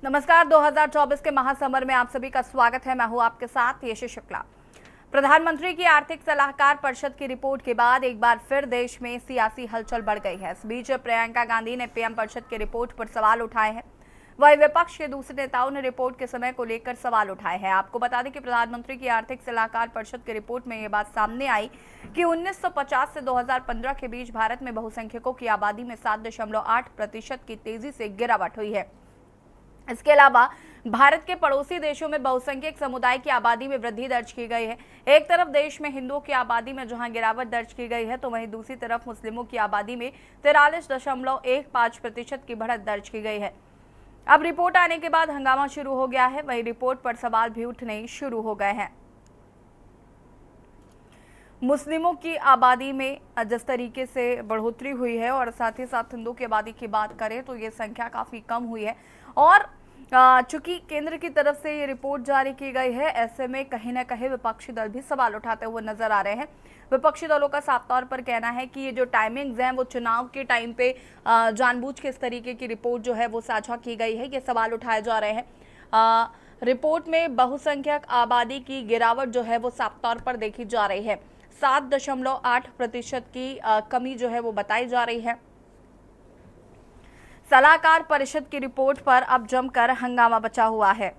नमस्कार। 2024 के महासमर में आप सभी का स्वागत है। मैं हूं आपके साथ यशी शुक्ला। प्रधानमंत्री की आर्थिक सलाहकार परिषद की रिपोर्ट के बाद एक बार फिर देश में सियासी हलचल बढ़ गई है। इस बीच प्रियंका गांधी ने पीएम परिषद की रिपोर्ट पर सवाल उठाए हैं। वहीं विपक्ष के दूसरे नेताओं ने रिपोर्ट के समय को लेकर सवाल उठाए हैं। आपको बता दें कि प्रधानमंत्री की आर्थिक सलाहकार परिषद की रिपोर्ट में यह बात सामने आई कि 1950 से 2015 के बीच भारत में बहुसंख्यकों की आबादी में 7.8% की तेजी से गिरावट हुई है। इसके अलावा भारत के पड़ोसी देशों में बहुसंख्यक समुदाय की आबादी में वृद्धि दर्ज की गई है। एक तरफ देश में हिंदुओं की आबादी में जहां गिरावट दर्ज की गई है, तो वहीं दूसरी तरफ मुस्लिमों की आबादी में 43.15% की बढ़त दर्ज की गई है। अब रिपोर्ट आने के बाद हंगामा शुरू हो गया है। वहीं रिपोर्ट पर सवाल भी उठने शुरू हो गए हैं। मुस्लिमों की आबादी में जिस तरीके से बढ़ोतरी हुई है और साथ ही साथ हिंदुओं की आबादी की बात करें तो ये संख्या काफ़ी कम हुई है। और चूंकि केंद्र की तरफ से ये रिपोर्ट जारी की गई है, ऐसे में कहीं ना कहीं विपक्षी दल भी सवाल उठाते हुए नजर आ रहे हैं। विपक्षी दलों का साफ तौर पर कहना है कि ये जो टाइमिंग्स हैं वो चुनाव के टाइम पे जानबूझ के इस तरीके की रिपोर्ट जो है वो साझा की गई है। ये सवाल उठाए जा रहे हैं। रिपोर्ट में बहुसंख्यक आबादी की गिरावट जो है वो साफ तौर पर देखी जा रही है। 7.8% की कमी जो है वो बताई जा रही है। सलाहकार परिषद की रिपोर्ट पर अब जमकर हंगामा बचा हुआ है।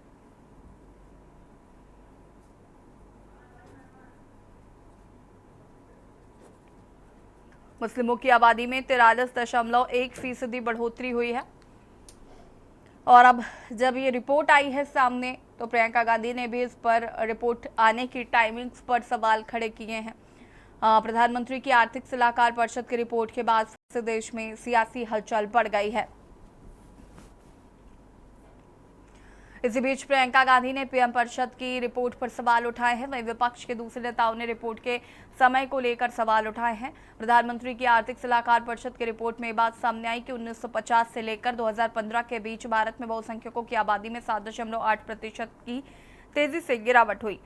मुस्लिमों की आबादी में 43.1% बढ़ोतरी हुई है। और अब जब ये रिपोर्ट आई है सामने, तो प्रियंका गांधी ने भी इस पर रिपोर्ट आने की टाइमिंग्स पर सवाल खड़े किए हैं। प्रधानमंत्री की आर्थिक सलाहकार परिषद की रिपोर्ट के बाद से देश में सियासी हलचल बढ़ गई है। इसी बीच प्रियंका गांधी ने पीएम परिषद की रिपोर्ट पर सवाल उठाए हैं। वहीं विपक्ष के दूसरे नेताओं ने रिपोर्ट के समय को लेकर सवाल उठाए हैं। प्रधानमंत्री की आर्थिक सलाहकार परिषद की रिपोर्ट में बात सामने आई कि 1950 से लेकर 2015 के बीच भारत में बहुसंख्यकों की आबादी में 7.8% की तेजी से गिरावट हुई।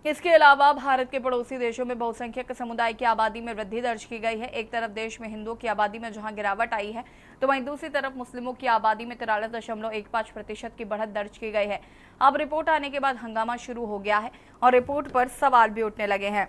इसके अलावा भारत के पड़ोसी देशों में बहुसंख्यक समुदाय की आबादी में वृद्धि दर्ज की गई है। एक तरफ देश में हिंदुओं की आबादी में जहां गिरावट आई है, तो वहीं दूसरी तरफ मुस्लिमों की आबादी में 43.15% की बढ़त दर्ज की गई है। अब रिपोर्ट आने के बाद हंगामा शुरू हो गया है और रिपोर्ट पर सवाल भी उठने लगे हैं।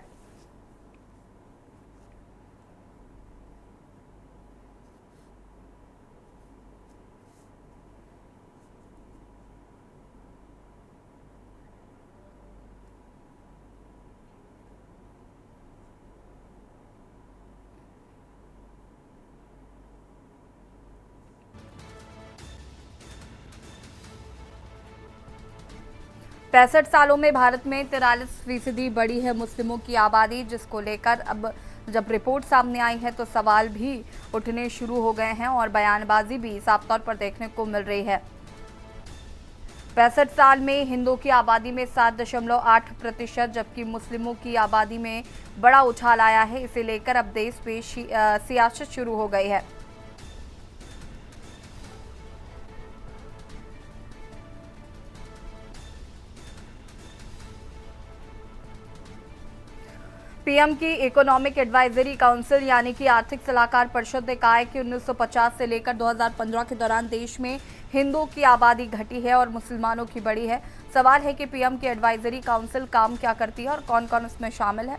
पैंसठ सालों में भारत में 43% बढ़ी है मुस्लिमों की आबादी, जिसको लेकर अब जब रिपोर्ट सामने आई है तो सवाल भी उठने शुरू हो गए हैं और बयानबाजी भी साफ तौर पर देखने को मिल रही है। 65 साल में हिंदुओं की आबादी में 7.8%, जबकि मुस्लिमों की आबादी में बड़ा उछाल आया है। इसे लेकर अब देश में सियासत शुरू हो गई है। पीएम की इकोनॉमिक एडवाइजरी काउंसिल यानी कि आर्थिक सलाहकार परिषद ने कहा है कि 1950 से लेकर 2015 के दौरान देश में हिंदुओं की आबादी घटी है और मुसलमानों की बढ़ी है। सवाल है कि पीएम की एडवाइजरी काउंसिल काम क्या करती है और कौन कौन इसमें शामिल है।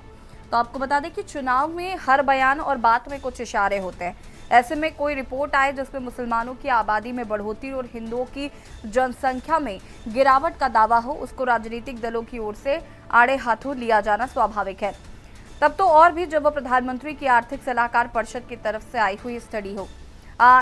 तो आपको बता दें कि चुनाव में हर बयान और बात में कुछ इशारे होते हैं। ऐसे में कोई रिपोर्ट आए जिसमें मुसलमानों की आबादी में बढ़ोतरी और हिंदुओं की जनसंख्या में गिरावट का दावा हो, उसको राजनीतिक दलों की ओर से आड़े हाथों लिया जाना स्वाभाविक है। तब तो और भी जब प्रधानमंत्री की आर्थिक सलाहकार परिषद की तरफ से आई हुई स्टडी हो।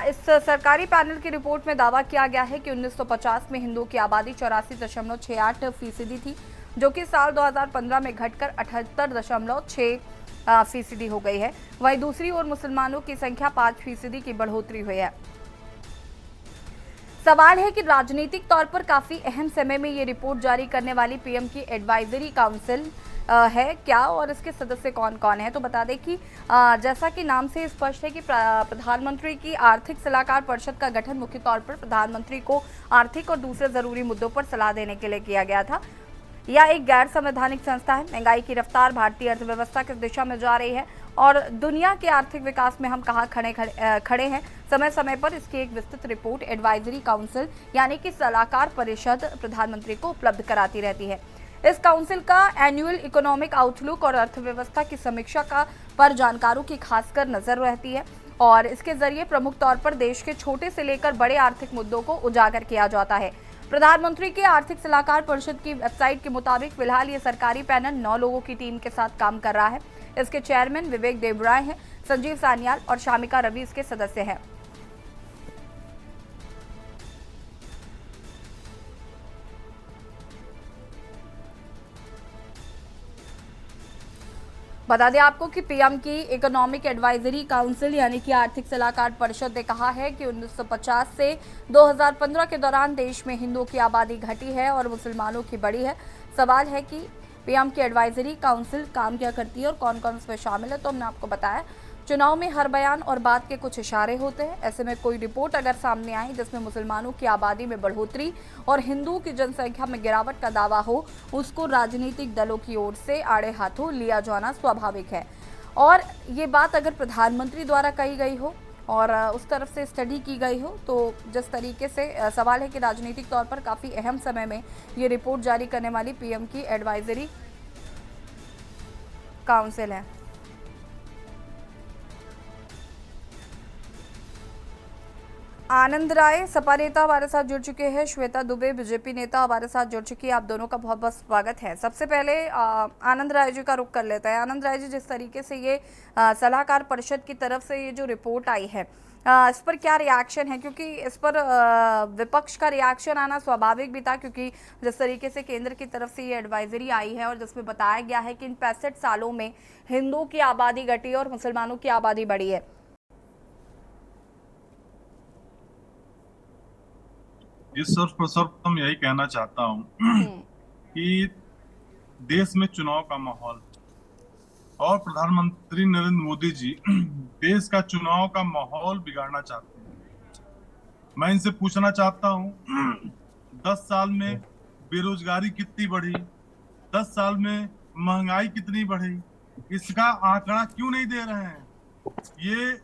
इस सरकारी पैनल की रिपोर्ट में दावा किया गया है कि 1950 में हिंदुओं की आबादी 84.68% थी, जो कि साल 2015 में घटकर 78.6% हो गई है। वहीं दूसरी ओर मुसलमानों की संख्या 5% की बढ़ोतरी हुई है। सवाल है कि राजनीतिक तौर पर काफी अहम समय में ये रिपोर्ट जारी करने वाली पीएम की एडवाइजरी काउंसिल है क्या और इसके सदस्य कौन कौन है। तो बता दें कि जैसा कि नाम से स्पष्ट है कि प्रधानमंत्री की आर्थिक सलाहकार परिषद का गठन मुख्य तौर पर प्रधानमंत्री को आर्थिक और दूसरे जरूरी मुद्दों पर सलाह देने के लिए किया गया था। यह एक गैर संवैधानिक संस्था है। महंगाई की रफ्तार भारतीय अर्थव्यवस्था किस दिशा में जा रही है और दुनिया के आर्थिक विकास में हम कहाँ खड़े हैं। समय समय पर इसकी एक विस्तृत रिपोर्ट एडवाइजरी काउंसिल यानी कि सलाहकार परिषद प्रधानमंत्री को उपलब्ध कराती रहती है। इस काउंसिल का एनुअल इकोनॉमिक आउटलुक और अर्थव्यवस्था की समीक्षा का पर जानकारों की खासकर नजर रहती है और इसके जरिए प्रमुख तौर पर देश के छोटे से लेकर बड़े आर्थिक मुद्दों को उजागर किया जाता है। प्रधानमंत्री के आर्थिक सलाहकार परिषद की वेबसाइट के मुताबिक फिलहाल ये सरकारी पैनल 9 लोगों की टीम के साथ काम कर रहा है। इसके चेयरमैन विवेक देबराय हैं, संजीव सान्याल और शामिका रवि इसके सदस्य हैं। बता दें आपको कि पीएम की इकोनॉमिक एडवाइजरी काउंसिल यानी कि आर्थिक सलाहकार परिषद ने कहा है कि 1950 से 2015 के दौरान देश में हिंदुओं की आबादी घटी है और मुसलमानों की बढ़ी है। सवाल है कि पीएम की एडवाइजरी काउंसिल काम क्या करती है और कौन कौन उसमें शामिल है। तो हमने आपको बताया चुनाव में हर बयान और बात के कुछ इशारे होते हैं। ऐसे में कोई रिपोर्ट अगर सामने आई जिसमें मुसलमानों की आबादी में बढ़ोतरी और हिंदुओं की जनसंख्या में गिरावट का दावा हो, उसको राजनीतिक दलों की ओर से आड़े हाथों लिया जाना स्वाभाविक है। और ये बात अगर प्रधानमंत्री द्वारा कही गई हो और उस तरफ से स्टडी की गई हो तो जिस तरीके से सवाल है कि राजनीतिक तौर पर काफ़ी अहम समय में ये रिपोर्ट जारी करने वाली पीएम की एडवाइजरी काउंसिल है। आनंद राय सपा नेता हमारे साथ जुड़ चुके हैं, श्वेता दुबे बीजेपी नेता हमारे साथ जुड़ चुकी है। आप दोनों का बहुत बहुत स्वागत है। सबसे पहले आनंद राय जी का रुख कर लेता है। आनंद राय जी, जिस तरीके से ये सलाहकार परिषद की तरफ से ये जो रिपोर्ट आई है इस पर क्या रिएक्शन है, क्योंकि इस पर विपक्ष का रिएक्शन आना स्वाभाविक भी था, क्योंकि जिस तरीके से केंद्र की तरफ से ये एडवाइजरी आई है और जिसमें बताया गया है कि इन 65 सालों में हिंदुओं की आबादी घटी और मुसलमानों की आबादी बढ़ी है। इस सर्वप्रथम यही कहना चाहता हूँ कि देश में चुनाव का माहौल और प्रधानमंत्री नरेंद्र मोदी जी देश का चुनाव का माहौल बिगाड़ना चाहते हैं। मैं इनसे पूछना चाहता हूँ 10 साल में बेरोजगारी कितनी बढ़ी, 10 साल में महंगाई कितनी बढ़ी, इसका आंकड़ा क्यों नहीं दे रहे हैं। ये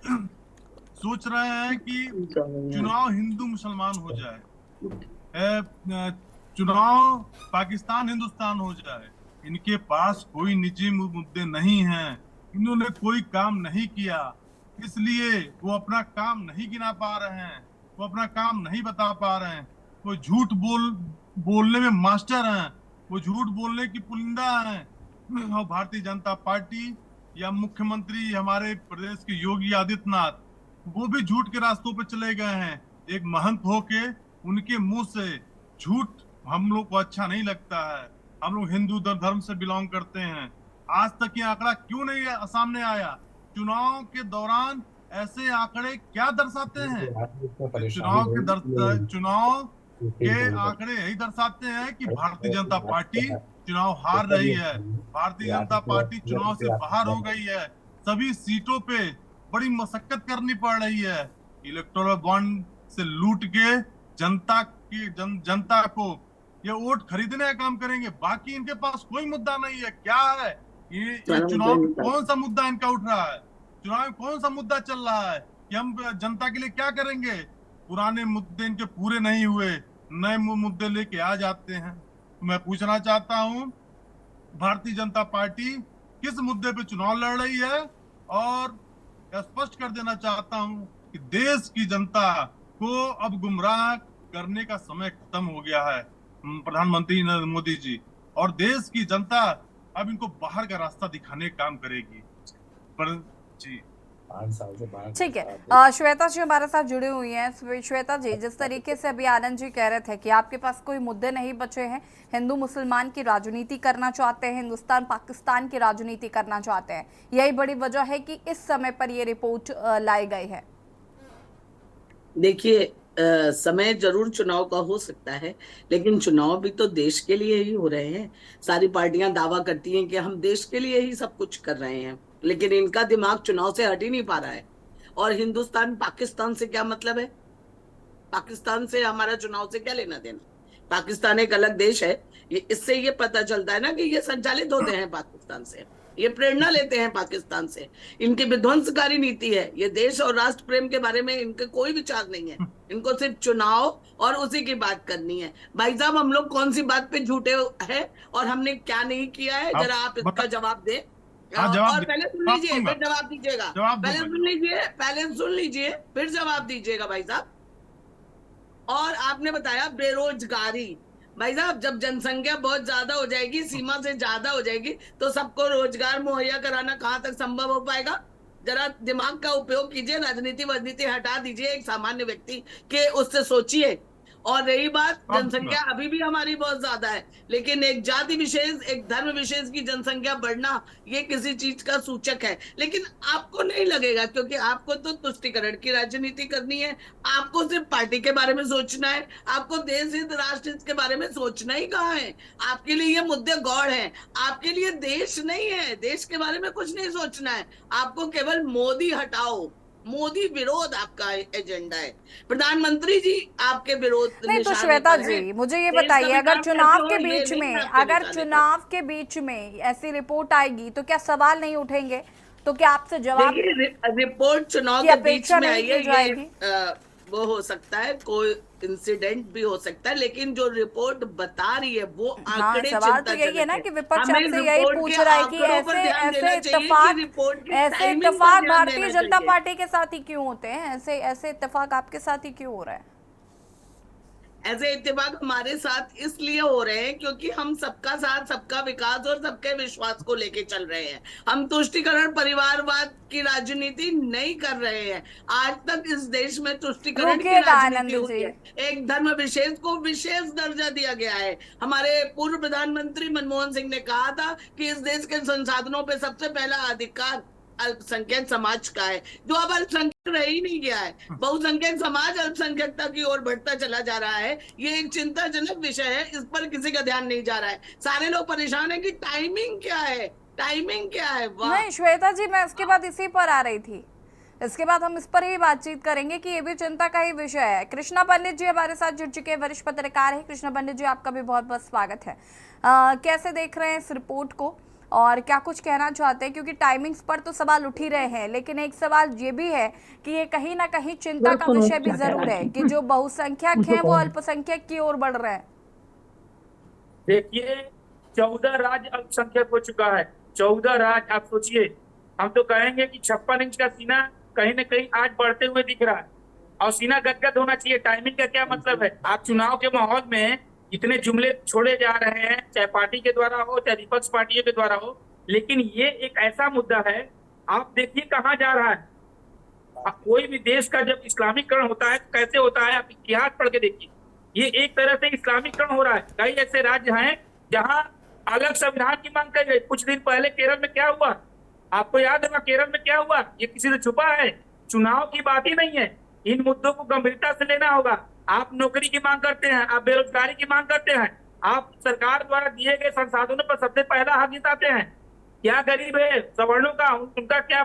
सोच रहे हैं कि चुनाव हिंदू मुसलमान हो जाए, चुनाव पाकिस्तान हिंदुस्तान हो जाए। इनके पास कोई निजी मुद्दे नहीं हैं, इन्होंने कोई काम नहीं किया, इसलिए वो अपना काम नहीं गिना पा रहे हैं, वो अपना काम नहीं बता पा रहे हैं। वो झूठ बोलने में मास्टर हैं, वो झूठ बोलने की पुलिंदा हैं। और भारतीय जनता पार्टी या मुख्यमंत्री हमारे प्रदेश के योगी आदित्यनाथ, वो भी झूठ के रास्तों पर चले गए हैं। एक महंत होके उनके मुंह से झूठ हम लोग को अच्छा नहीं लगता है। हम लोग हिंदू धर्म से बिलोंग करते हैं। आज तक ये आंकड़ा क्यों नहीं सामने आया? चुनाव के दौरान ऐसे आंकड़े क्या दर्शाते हैं? चुनाव के आंकड़े यही दर्शाते हैं कि भारतीय जनता पार्टी चुनाव हार रही है, भारतीय जनता पार्टी चुनाव से बाहर हो गई है। सभी सीटों पे बड़ी मशक्कत करनी पड़ रही है। इलेक्टोरल बॉन्ड से लूट के जनता को ये वोट खरीदने का काम करेंगे, बाकी इनके पास कोई मुद्दा नहीं है। क्या है ये चुनाव में कौन सा मुद्दा इनका उठ रहा है? चुनाव में कौन सा मुद्दा चल रहा है कि हम जनता के लिए क्या करेंगे? पुराने मुद्दे इनके पूरे नहीं हुए, नए मुद्दे लेके आ जाते हैं। मैं पूछना चाहता हूं, भारतीय जनता पार्टी किस मुद्दे पे चुनाव लड़ रही है? और स्पष्ट कर देना चाहता हूं कि देश की जनता को अब गुमराह करने का समय खत्म हो गया है प्रधानमंत्री नरेंद्र मोदी जी, और देश की जनता अब इनको बाहर का रास्ता दिखाने का काम करेगी। पर जी ठीक है, श्वेता जी हमारे साथ जुड़ी हुई हैं। श्वेता जी, जिस तरीके से अभी आनंद जी कह रहे थे कि आपके पास कोई मुद्दे नहीं बचे हैं, हिंदू मुसलमान की राजनीति करना चाहते हैं, हिंदुस्तान पाकिस्तान की राजनीति करना चाहते हैं, यही बड़ी वजह है कि इस समय पर ये रिपोर्ट लाई गई है। देखिए, समय जरूर चुनाव का हो सकता है, लेकिन चुनाव भी तो देश के लिए ही हो रहे हैं। सारी पार्टियां दावा करती हैं कि हम देश के लिए ही सब कुछ कर रहे हैं, लेकिन इनका दिमाग चुनाव से हट ही नहीं पा रहा है। और हिंदुस्तान पाकिस्तान से क्या मतलब है? पाकिस्तान से हमारा चुनाव से क्या लेना देना? पाकिस्तान एक अलग देश है, इससे ये पता चलता है ना कि ये संचालित होते हैं पाकिस्तान से। ये प्रेरणा लेते हैं पाकिस्तान से। इनकी विध्वंसकारी नीति है, ये देश और राष्ट्र प्रेम के बारे में इनके कोई विचार नहीं है। इनको सिर्फ चुनाव और उसी की बात करनी है। भाई साहब, हम लोग कौन सी बात पे झूठे हैं और हमने क्या नहीं किया है, जरा आप इसका जवाब दें। जवाब और पहले सुन लीजिए फिर जवाब दीजिएगा। पहले सुन लीजिए फिर जवाब दीजिएगा भाई साहब। और आपने बताया बेरोजगारी। भाई साहब, जब जनसंख्या बहुत ज्यादा हो जाएगी, सीमा से ज्यादा हो जाएगी, तो सबको रोजगार मुहैया कराना कहाँ तक संभव हो पाएगा? जरा दिमाग का उपयोग कीजिए, राजनीति हटा दीजिए, एक सामान्य व्यक्ति के उससे सोचिए। और रही बात, जनसंख्या अभी भी हमारी बहुत ज्यादा है, लेकिन एक जाति विशेष, एक धर्म विशेष की जनसंख्या बढ़ना ये किसी चीज का सूचक है। लेकिन आपको नहीं लगेगा, क्योंकि आपको तो तुष्टिकरण की राजनीति करनी है। आपको सिर्फ पार्टी के बारे में सोचना है, आपको देश हित राष्ट्र हित के बारे में सोचना ही कहाँ है। आपके लिए ये मुद्दे गौड़ हैं, आपके लिए देश नहीं है, देश के बारे में कुछ नहीं सोचना है। आपको केवल मोदी हटाओ, मोदी विरोध आपका एजेंडा है। प्रधानमंत्री जी आपके विरोध नहीं तो श्वेता जी, मुझे ये बताइए, अगर चुनाव के बीच में ऐसी रिपोर्ट आएगी तो क्या सवाल नहीं उठेंगे? तो क्या आपसे जवाब रिपोर्ट चुनाव के बीच में आई है, वो हो सकता है, कोई इंसिडेंट भी हो सकता है, लेकिन जो रिपोर्ट बता रही है वो आंकड़े सवाल तो यही है ना कि विपक्ष आपसे यही पूछ रहा है कि ऐसे इत्तेफाक भारतीय जनता पार्टी के साथ ही क्यों होते हैं? ऐसे इत्तेफाक आपके साथ ही क्यों हो रहा है? ऐसे इत्तेफाक हमारे साथ इसलिए हो रहे हैं क्योंकि हम सबका साथ, सबका विकास और सबके विश्वास को लेके चल रहे हैं। हम तुष्टिकरण, परिवारवाद की राजनीति नहीं कर रहे हैं। आज तक इस देश में तुष्टिकरण की राजनीति हुई है। एक धर्म विशेष को विशेष दर्जा दिया गया है। हमारे पूर्व प्रधानमंत्री मनमोहन सिंह ने कहा था कि इस देश के संसाधनों पे सबसे पहला अधिकार अल्पसंख्यक समाज का है, जो अब अल्पसंख्यक रह ही नहीं गया है। बहुसंख्यक समाज अल्पसंख्यकता की ओर बढ़ता चला जा रहा है। ये एक चिंताजनक विषय है, इस पर किसी का ध्यान नहीं जा रहा है। सारे लोग परेशान है कि टाइमिंग क्या है, टाइमिंग क्या है। नहीं श्वेता जी, मैं इसके बाद इसी पर आ रही थी। इसके बाद हम इस पर ही बातचीत करेंगे कि ये भी चिंता का ही विषय है। कृष्णा पंडित जी हमारे साथ जुड़ चुके हैं, वरिष्ठ पत्रकार है। कृष्णा पंडित जी, आपका भी बहुत बहुत स्वागत है। कैसे देख रहे हैं इस रिपोर्ट को और क्या कुछ कहना चाहते हैं? क्योंकि टाइमिंग्स पर तो सवाल उठ ही रहे हैं, लेकिन एक सवाल ये भी है कि ये कहीं ना कहीं चिंता का विषय भी जरूर है कि जो बहुसंख्यक हैं वो अल्पसंख्यक की ओर बढ़ रहे हैं। देखिए, 14 राज्य अल्पसंख्यक हो चुका है। 14 राज्य, आप सोचिए। हम तो कहेंगे कि 56 इंच का सीना कहीं ना कहीं आज बढ़ते हुए दिख रहा है, और सीना गदगद होना चाहिए। टाइमिंग का क्या मतलब है? आप चुनाव के माहौल में इतने जुमले छोड़े जा रहे हैं, चाहे पार्टी के द्वारा हो चाहे विपक्ष पार्टियों के द्वारा हो, लेकिन ये एक ऐसा मुद्दा है, आप देखिए कहाँ जा रहा है। कोई भी देश का जब इस्लामीकरण होता है कैसे होता है, आप इतिहास पढ़ के देखिए। ये एक तरह से इस्लामीकरण हो रहा है। कई ऐसे राज्य हैं जहां अलग संविधान की मांग कर गई। कुछ दिन पहले केरल में क्या हुआ, आपको याद होगा केरल में क्या हुआ? ये किसी से छुपा है? चुनाव की बात ही नहीं है। इन मुद्दों को गंभीरता से लेना होगा। आप नौकरी की मांग करते हैं, आप बेरोजगारी की मांग करते हैं, आप सरकार द्वारा दिए गए संसाधनों पर सबसे पहला हक जताते हैं। क्या गरीब है सवर्णों का, उनका क्या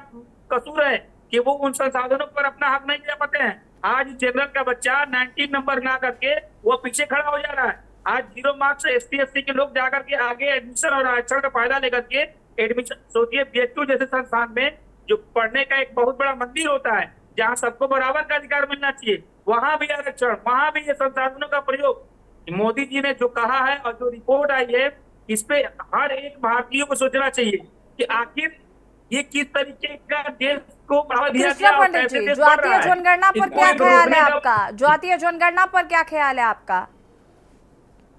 कसूर है कि वो उन संसाधनों पर अपना हक नहीं ले पाते हैं? आज जनरल का बच्चा 19 नंबर ना करके वो पीछे खड़ा हो जा रहा है। आज 0 मार्क्स से ST SC के लोग जाकर के आगे एडमिशन और आरक्षण का फायदा लेकर के एडमिशन, सोचिए BHU जैसे संस्थान में जो पढ़ने का एक बहुत बड़ा मंदिर होता है, जहाँ सबको बराबर का अधिकार मिलना चाहिए, वहां भी आरक्षण, वहां भी ये संसाधनों का प्रयोग। मोदी जी ने जो कहा है और जो रिपोर्ट आई है, इस पे हर एक भारतीय को सोचना चाहिए कि आखिर ये किस तरीके का देश को बढ़ावा दिया गया और कैसे देश बढ़ रहा है। जनगणना पर क्या ख्याल है आपका? जातीय जनगणना पर क्या ख्याल है आपका?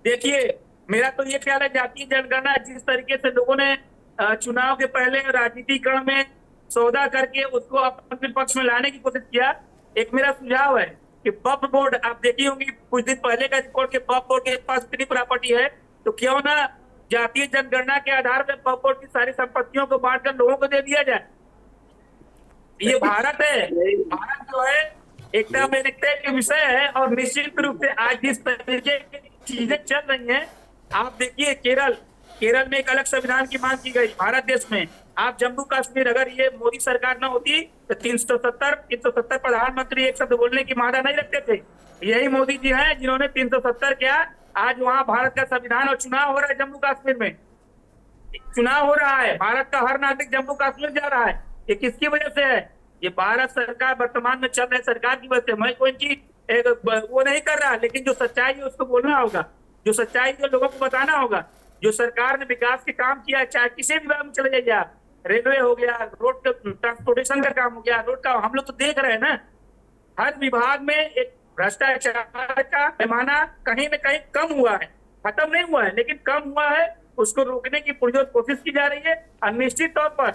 देखिए, मेरा तो ये ख्याल है, जातीय जनगणना जिस तरीके से लोगों ने चुनाव के पहले राजनीतिकरण में सौदा करके उसको अपने पक्ष में लाने की कोशिश किया, एक मेरा सुझाव है कि वक्फ बोर्ड, आप देखी होंगी कुछ दिन पहले का रिपोर्ट के वक्फ बोर्ड के पास कितनी प्रॉपर्टी है, तो क्यों ना जातीय जनगणना के आधार पर वक्फ बोर्ड की सारी संपत्तियों को बांटकर लोगों को दे दिया जाए। ये भारत है, भारत जो है एकता में एकता के विषय है। और निश्चित रूप से आज जिस तरीके की चीजें चल रही हैं, आप देखिए केरल में एक अलग संविधान की मांग की गई भारत देश में। आप जम्मू कश्मीर, अगर ये मोदी सरकार न होती तो 370 प्रधानमंत्री एक शब्द बोलने की मादा नहीं रखते थे। यही मोदी जी हैं जिन्होंने 370 किया। आज वहां भारत का संविधान और चुनाव हो रहा है जम्मू कश्मीर में। चुनाव हो रहा है, भारत का हर नागरिक जम्मू कश्मीर जा रहा है, ये किसकी वजह से है? ये भारत सरकार वर्तमान में चल रही सरकार की वजह से। मैं कोई इनकी वो नहीं कर रहा, लेकिन जो सच्चाई है उसको बोलना होगा, जो सच्चाई है लोगों को बताना होगा। जो सरकार ने विकास के काम किया है, चाहे किसी भी विभाग में चले जाइए आप, रेलवे हो गया, रोड ट्रांसपोर्टेशन का काम हो गया, रोड का, हम लोग तो देख रहे हैं ना, हर विभाग में एक भ्रष्टाचार का पैमाना कहीं न कहीं कम हुआ है, खत्म नहीं हुआ है, लेकिन कम हुआ है। उसको रोकने की पुरजोर कोशिश की जा रही है। और निश्चित तौर पर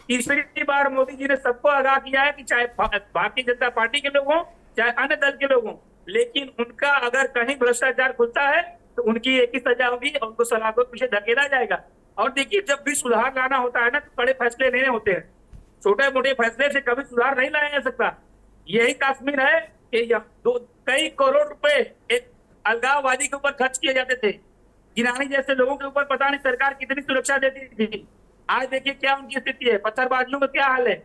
तीसरी बार मोदी जी ने सबको आगाह किया है कि चाहे भारतीय जनता पार्टी के लोग हों, चाहे अन्य दल के लोग हों, लेकिन उनका अगर कहीं भ्रष्टाचार खुलता है तो उनकी एक ही सजा होगी, उनको सलाखों के पीछे धकेला जाएगा। और देखिए, जब भी सुधार लाना होता है ना, तो बड़े फैसले लेने होते हैं, छोटे मोटे फैसले से कभी सुधार नहीं लाया जा सकता। यही कश्मीर है कि कई करोड़ रुपए एक अलगाववादी के ऊपर खर्च किए जाते थे, गिरानी जैसे लोगों के ऊपर पता नहीं सरकार कितनी सुरक्षा देती थी। आज देखिए क्या उनकी स्थिति है, पत्थरबाजियों का क्या हाल है,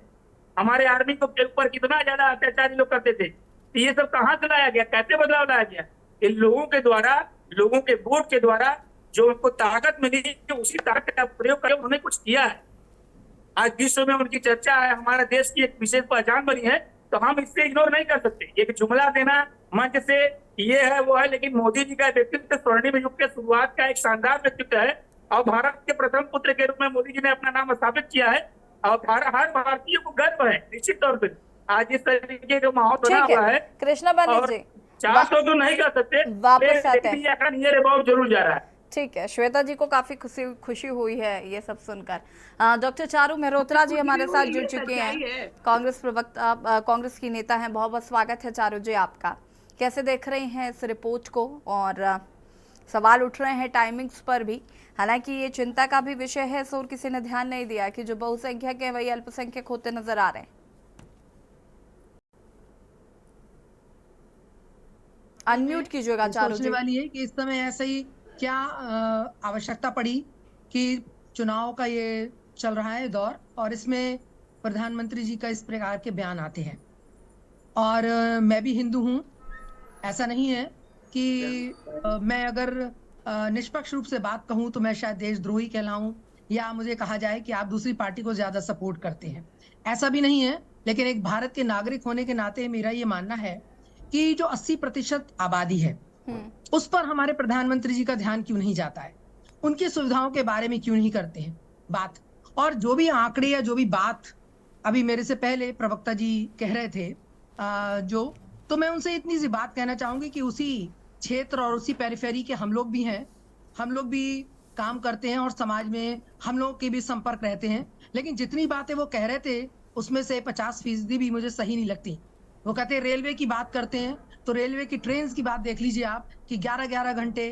हमारे आर्मी के ऊपर कितना ज्यादा अत्याचार लोग करते थे। तो ये सब कहाँ से लाया गया, कैसे बदलाव लाया गया? इन लोगों के द्वारा, लोगों के वोट के द्वारा जो उनको ताकत मिली, उसी ताकत का प्रयोग कर उन्होंने कुछ किया है। आज विश्व में उनकी चर्चा है, हमारा देश की एक विशेष पहचान बनी है, तो हम इससे इग्नोर नहीं कर सकते। एक जुमला देना मंच से ये है वो है, लेकिन मोदी जी का व्यक्तित्व स्वर्णिम युग के शुरुआत का एक शानदार व्यक्तित्व है, और भारत के प्रथम पुत्र के रूप में मोदी जी ने अपना नाम स्थापित किया है, और हर भारतीय को गर्व है। निश्चित तौर पर आज इस तरीके का माहौल बना हुआ है, कृष्णा पंडित जी चाह तो नहीं कर सकते, वापस आते हैं, ये रिवॉल्व जरूर जा रहा है। ठीक है, श्वेता जी को काफी खुशी हुई है ये सब सुनकर। डॉक्टर चारू मेहरोत्रा जी हमारे साथ जुड़ चुके हैं, कांग्रेस प्रवक्ता, कांग्रेस की नेता हैं। बहुत बहुत स्वागत है चारू जी आपका। कैसे देख रहे हैं इस रिपोर्ट को? और सवाल उठ रहे हैं टाइमिंग्स पर भी, हालांकि ये चिंता का भी विषय है, इस ओर किसी ने ध्यान नहीं दिया कि जो बहुसंख्यक है वही अल्पसंख्यक होते नजर आ रहे हैं। अनम्यूट कीजिएगा चारू जी। वाली है कि इस समय ऐसे ही क्या आवश्यकता पड़ी कि चुनाव का ये चल रहा है दौर, और इसमें प्रधानमंत्री जी का इस प्रकार के बयान आते हैं। और मैं भी हिंदू हूँ, ऐसा नहीं है कि मैं अगर निष्पक्ष रूप से बात कहूँ तो मैं शायद देशद्रोही कहलाऊं, या मुझे कहा जाए कि आप दूसरी पार्टी को ज्यादा सपोर्ट करते हैं, ऐसा भी नहीं है। लेकिन एक भारत के नागरिक होने के नाते मेरा ये मानना है कि जो 80% आबादी है उस पर हमारे प्रधानमंत्री जी का ध्यान क्यों नहीं जाता है, उनकी सुविधाओं के बारे में क्यों नहीं करते हैं बात। और जो भी आंकड़े या जो भी बात अभी मेरे से पहले प्रवक्ता जी कह रहे थे, तो मैं उनसे इतनी सी बात कहना चाहूंगी कि उसी क्षेत्र और उसी पेरिफेरी के हम लोग भी हैं, हम लोग भी काम करते हैं और समाज में हम लोग के भी संपर्क रहते हैं। लेकिन जितनी बातें वो कह रहे थे उसमें से 50% भी मुझे सही नहीं लगती। वो कहते हैं रेलवे की बात करते हैं, तो रेलवे की ट्रेन की बात देख लीजिए आप कि 11-11 घंटे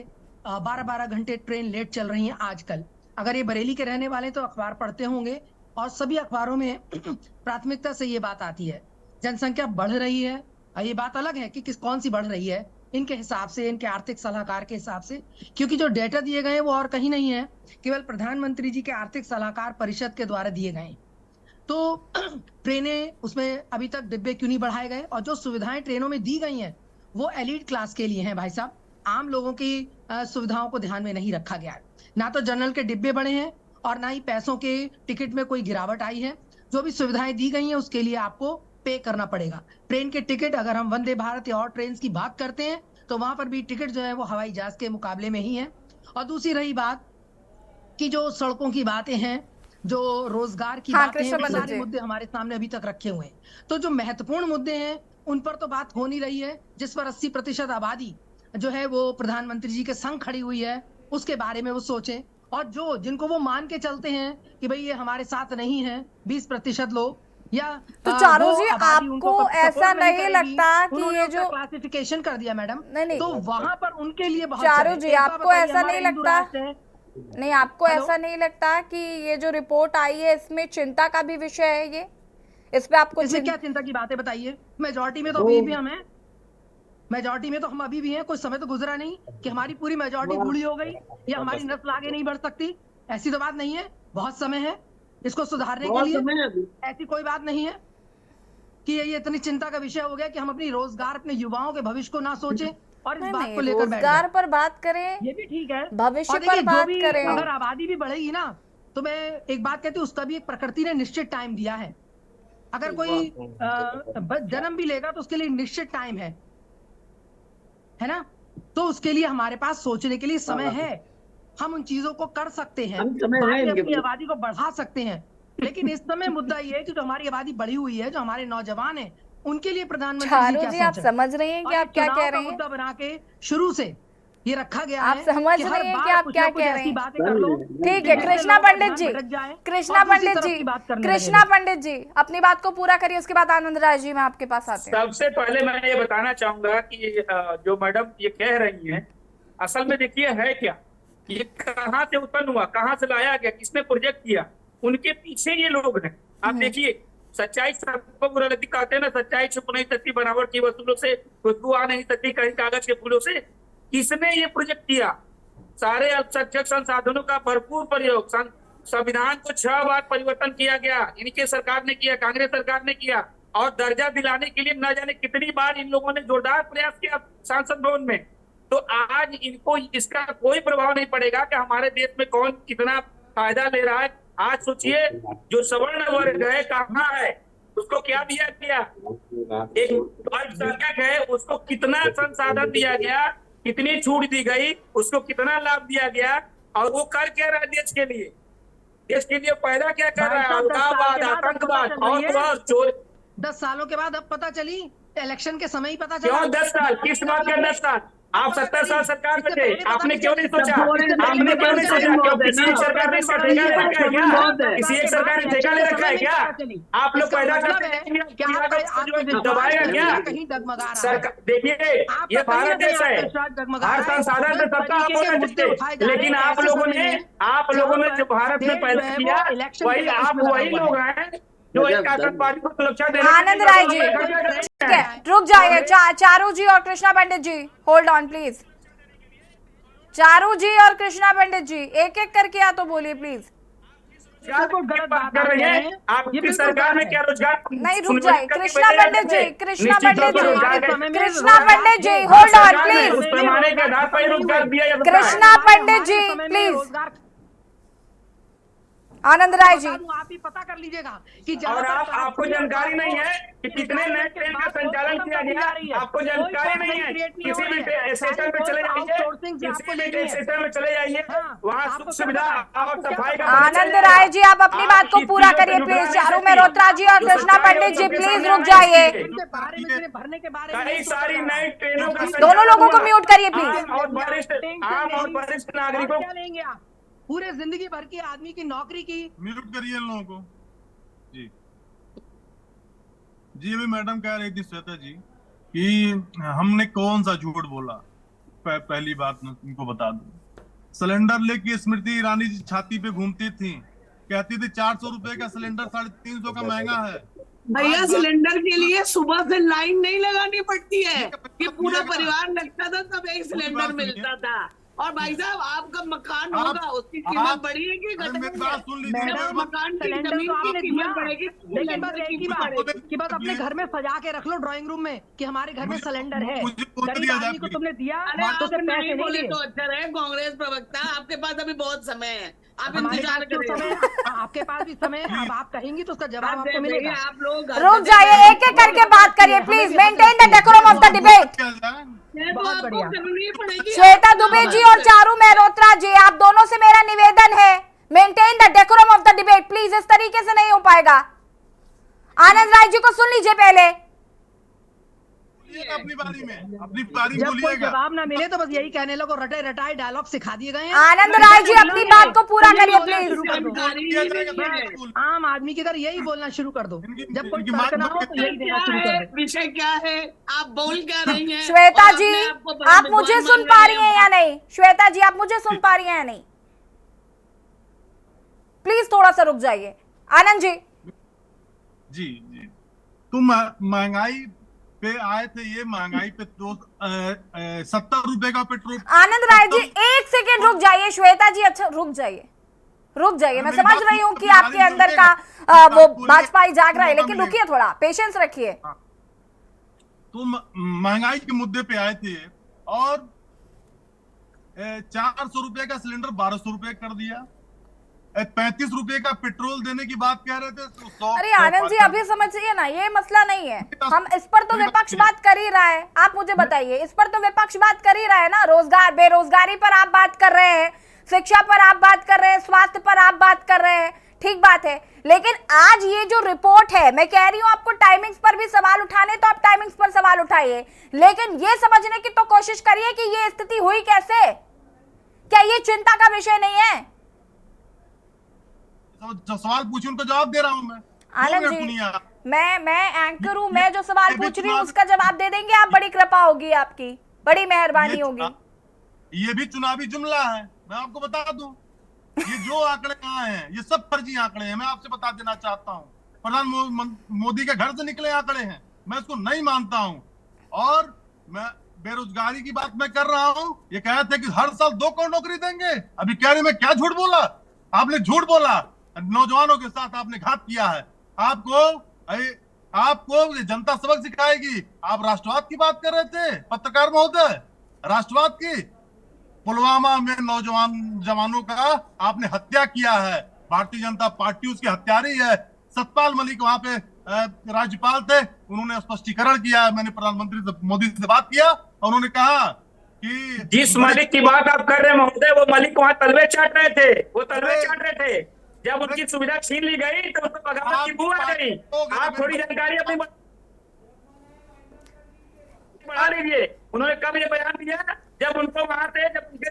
12-12 घंटे ट्रेन लेट चल रही हैं आजकल। अगर ये बरेली के रहने वाले तो अखबार पढ़ते होंगे, और सभी अखबारों में प्राथमिकता से ये बात आती है, जनसंख्या बढ़ रही है। ये बात अलग है कि कौन सी बढ़ रही है, इनके हिसाब से, इनके आर्थिक सलाहकार के हिसाब से, क्योंकि जो डेटा दिए गए वो और कहीं नहीं है, केवल प्रधानमंत्री जी के आर्थिक सलाहकार परिषद के द्वारा दिए गए। तो ट्रेनें, उसमें अभी तक डिब्बे क्यों नहीं बढ़ाए गए, और जो सुविधाएं ट्रेनों में दी गई हैं वो एलीट क्लास के लिए हैं भाई साहब, आम लोगों की सुविधाओं को ध्यान में नहीं रखा गया है। ना तो जनरल के डिब्बे बढ़े हैं और ना ही पैसों के टिकट में कोई गिरावट आई है। जो भी सुविधाएं दी गई हैं उसके लिए आपको पे करना पड़ेगा। ट्रेन के टिकट, अगर हम वंदे भारत या और ट्रेन की बात करते हैं तो वहां पर भी टिकट जो है वो हवाई जहाज के मुकाबले में ही है। और दूसरी रही बात कि जो सड़कों की बातें हैं, जो रोजगार की बातें हैं, सारे मुद्दे हमारे सामने अभी तक रखे हुए हैं। तो जो महत्वपूर्ण मुद्दे हैं उन पर तो बात हो नहीं रही है, जिस पर 80% आबादी जो है वो प्रधानमंत्री जी के संग खड़ी हुई है, उसके बारे में वो सोचें। और जो जिनको वो मान के चलते हैं कि भाई ये हमारे साथ नहीं है, 20% लोग, या तो चारू जी आपको ऐसा नहीं लगता कि ये जो क्लासिफिकेशन कर दिया मैडम, नहीं, तो वहां पर उनके लिए बहुत, चारू जी आपको ऐसा नहीं लगता, नहीं आपको ऐसा नहीं लगता कि ये जो रिपोर्ट आई है इसमें चिंता का भी विषय है? ये इस पे आपको क्या चिंता की बात है बताइए? मेजोरिटी में तो अभी भी हम हैं, मेजोरिटी में तो हम अभी भी हैं। कोई समय तो गुजरा नहीं कि हमारी पूरी मेजोरिटी बूढ़ी हो गई या हमारी नस्ल आगे नहीं बढ़ सकती, ऐसी तो बात नहीं है। बहुत समय है इसको सुधारने के लिए, ऐसी कोई बात नहीं है कि ये इतनी चिंता का विषय हो गया कि हम अपनी रोजगार, अपने युवाओं के भविष्य को ना सोचें और इस बात को लेकर रोजगार पर बात करें, ये भी ठीक है, भविष्य पर बात करें। अगर आबादी भी बढ़ेगी ना तो मैं एक बात कहती हूँ, उसका भी एक प्रकृति ने निश्चित टाइम दिया है। अगर कोई जन्म भी लेगा तो उसके लिए निश्चित टाइम है ना? तो उसके लिए हमारे पास सोचने के लिए समय है, हम उन चीजों को कर सकते हैं, अपनी आबादी को बढ़ा सकते हैं। लेकिन इस समय मुद्दा ये है कि जो हमारी आबादी बढ़ी हुई है, जो हमारे नौजवान हैं, उनके लिए प्रधानमंत्री जी क्या जी आप समझ रहे हैं कि आप क्या कह रहे हैं? मुद्दा बना के शुरू से ये रखा गया आप है, समझ रहे हैं कि आप क्या कह रहे हैं? बातें कर लो। ठीक है कृष्णा पंडित जी, कृष्णा पंडित जी अपनी बात को पूरा करिए, उसके बाद आनंद राय जी मैं आपके पास आते हैं। सबसे पहले मैं ये बताना चाहूंगा कि जो मैडम ये कह रही हैं, असल में देखिए है क्या, ये कहाँ से उत्पन्न हुआ, कहाँ से लाया गया, किसने प्रोजेक्ट किया, उनके पीछे ये लोग हैं। आप देखिए, सच्चाई सबको बुरा लगती, कहते हैं ना सच्चाई छुप नहीं सकती, बनावट की वस्तुओं से खुशबू आ नहीं सकती, कहीं कागज के फूलों से। किसने ये प्रोजेक्ट किया? सारे अल्पसंख्यक संसाधनों का भरपूर प्रयोग, संविधान को 6 बार परिवर्तन किया गया, इनके सरकार ने किया, कांग्रेस सरकार ने किया, और दर्जा दिलाने के लिए न जाने कितनी बार इन लोगों ने जोरदार प्रयास किया संसद भवन में। तो आज इनको इसका कोई प्रभाव नहीं पड़ेगा कि हमारे देश में कौन कितना फायदा ले रहा है। आज सोचिए, जो सवर्ण वर्ग है कहाँ है, उसको क्या दिया गया? एक अल्पसंख्यक है, उसको कितना संसाधन दिया गया, कितनी छूट दी गई, उसको कितना लाभ दिया गया, और वो कर क्या रहा है देश के लिए? देश के लिए पैदा क्या कर रहा है? अलगाववाद, आतंकवाद और चोर। 10 सालों के बाद अब पता चली, इलेक्शन के समय ही पता चला। क्यों 10 साल? किस बात का 10 साल? आप 70 साल सरकार में थे, आपने क्यों नहीं सोचा? आपने क्यों नहीं सोचा? क्यों किसी एक सरकार ने इसका ठेका ले रखा है क्या? किसी एक सरकार ने ठेका ले रखा है क्या? आप लोग पैदा करते हैं, दबाएगा क्या सरकार? देखिए, ये भारत देश है, हर संसाधन से सबका आप होना चाहिए, लेकिन आप लोगों ने जो भारत में पैदा किया, वही लोग हैं जो एक आतंकवादी को सुरक्षा देने। आनंद राय जी ठीक है, रुक जाइए। चारू जी और कृष्णा पंडित जी होल्ड ऑन प्लीज। चारू जी और कृष्णा पंडित जी एक एक करके या तो बोलिए प्लीज। बात कर रहे हैं, आपकी सरकार में क्या रोजगार नहीं, रुक जाए कृष्णा पंडित जी, कृष्णा पंडित जी होल्ड ऑन प्लीज। पैमाने के आधार पर रोजगार दिया जाता है। कृष्णा पंडित जी प्लीज। आनंद राय जी आप भी पता कर लीजिएगा कि और आपको जानकारी नहीं है कि कितने नए ट्रेन का संचालन किया गया? आपको जानकारी नहीं है? किसी भी स्टेशन पे चले जाइए, किसी भी स्टेशन में चले जाइए, वहाँ सुख सुविधा और सफाई का। आनंद राय जी आप अपनी बात को पूरा करिए प्लीज। चारू मेहरोत्रा जी और कृष्णा पंडित जी प्लीज रुक जाइए। भरने के बारे में कई सारी नई ट्रेनों का दोनों लोगों को म्यूट करिए प्लीज। आम और वरिष्ठ नागरिकों क्या लेंगे आप? पूरे जिंदगी भर की आदमी की नौकरी की। म्यूट करिए इन लोगों को। जी अभी मैडम कह रही थी श्वेता जी कि हमने कौन सा झूठ बोला। पहली बात इनको बता दूं, सिलेंडर लेके स्मृति ईरानी जी छाती पे घूमती थी, कहती थी 400 रुपए का सिलेंडर 350 का महंगा है। भैया सिलेंडर के लिए सुबह से लाइन नहीं लगानी पड़ती है, ये पूरा परिवार लगता था तब एक सिलेंडर मिलता था। और भाई साहब आपका मकान होगा, उसकी कीमत बढ़ी है कि मकान की जमीन की कीमत बढ़ेगी। लेकिन बस एक ही बात कि बस अपने घर में सजा के रख लो ड्राइंग रूम में कि हमारे घर में सिलेंडर है। गरीब आदमी को तुमने दिया तो सिर्फ पैसे नहीं लिए। तो अच्छा रहे कांग्रेस प्रवक्ता, आपके पास अभी बहुत समय है, आप हमारे इंतजार पास जो समय, आपके पास भी समय है, अब आप कहेंगी तो उसका जवाब आपको मिलेगा। आप लोग रुक जाइए, एक एक करके बात करिए please. Maintain the decorum of the debate. बहुत बढ़िया। श्वेता दुबे जी और चारू मेहरोत्रा जी आप दोनों से मेरा निवेदन है, maintain the decorum of the debate please. इस तरीके से नहीं हो पाएगा। आनंद राय जी को सुन लीजिए पहले। अपनी बारी में अपनी बारी जब कोई बोलिएगा। जवाब ना मिले तो बस यही कहने लगो, रटे रटाए डायलॉग सिखा दिए गए हैं। आनंद राय जी अपनी बात को पूरा करिए प्लीज। आम आदमी की तरह यही बोलना शुरू कर दो, जब कोई इनकी तर्क ना हो तो यही देना शुरू कर दो। विषय क्या है, आप बोल क्या रही हैं? श्वेता जी आप मुझे सुन पा रही हैं या नहीं? श्वेता जी आप मुझे सुन पा रही हैं या नहीं? प्लीज थोड़ा सा रुक जाइए। आनंद जी जी तुम महंगाई पे आए थे, ये महंगाई पे तो 70 रुपए का पेट्रोल। आनंद राय जी एक सेकेंड रुक जाइए। श्वेता जी अच्छा रुक जाइए। मैं समझ रही हूँ कि आपके अंदर का वो भाजपाई जाग रहा है, लेकिन रुकिए थोड़ा, पेशेंस रखिए। तुम महंगाई के मुद्दे पे आए थे और 400 रुपए का सिलेंडर 1200 रुपए कर दिया। 35 रुपए का पेट्रोल देने की बात कह रहे थे तो 100 अरे आनंद जी अभी समझिए ना, ये मसला नहीं है। हम इस पर तो विपक्ष बात कर ही रहा है, आप मुझे बताइए, इस पर तो विपक्ष बात कर ही रहा है ना। रोजगार बेरोजगारी पर आप बात कर रहे हैं, शिक्षा पर आप बात कर रहे हैं, स्वास्थ्य पर आप बात कर रहे हैं, ठीक बात है। लेकिन आज ये जो रिपोर्ट है, मैं कह रही हूं आपको टाइमिंग्स पर भी सवाल उठाने तो आप टाइमिंग्स पर सवाल उठाइए, लेकिन ये समझने की तो कोशिश करिए कि ये स्थिति हुई कैसे। क्या ये चिंता का विषय नहीं है? जो सवाल पूछे उनका जवाब दे रहा हूं मैं। आनंद जी, मैं एंकर हूं, मैं जो सवाल पूछ रही हूँ उसका जवाब दे देंगे आप? बड़ी कृपा होगी आपकी, बड़ी मेहरबानी होगी। ये भी चुनावी जुमला है, मैं आपको बता दूं। ये जो आंकड़े आए हैं ये सब फर्जी आंकड़े हैं, मैं आपसे बता देना चाहता हूँ। प्रधानमंत्री मोदी के घर से निकले आंकड़े हैं, मैं इसको नहीं मानता हूँ। और मैं बेरोजगारी की बात मैं कर रहा हूँ, ये कह रहे थे कि हर साल 2 करोड़ नौकरी देंगे, अभी कह रहे मैं क्या झूठ बोला? आपने झूठ बोला, नौजवानों के साथ आपने घात किया है। आपको जनता सबक सिखाएगी। आप राष्ट्रवाद की बात कर रहे थे पत्रकार महोदय, राष्ट्रवाद की। पुलवामा में नौजवान जवानों का आपने हत्या किया है, भारतीय जनता पार्टी उसकी हत्यारी है। सतपाल मलिक वहां पे राज्यपाल थे, उन्होंने स्पष्टीकरण किया। मैंने प्रधानमंत्री मोदी से बात किया और उन्होंने कहा कि जिस मलिक की बात आप कर रहे हैं महोदय, वो मलिक वहां तलवे चाट रहे थे, वो तलवे चाट रहे थे। जब उनकी सुविधा छीन ली गई तो उसको बगावत की बू आ गई। आप थोड़ी जानकारी अपनी बढ़ा लीजिए। उन्होंने कब ये बयान दिया? जब उनको वहां से जब उनके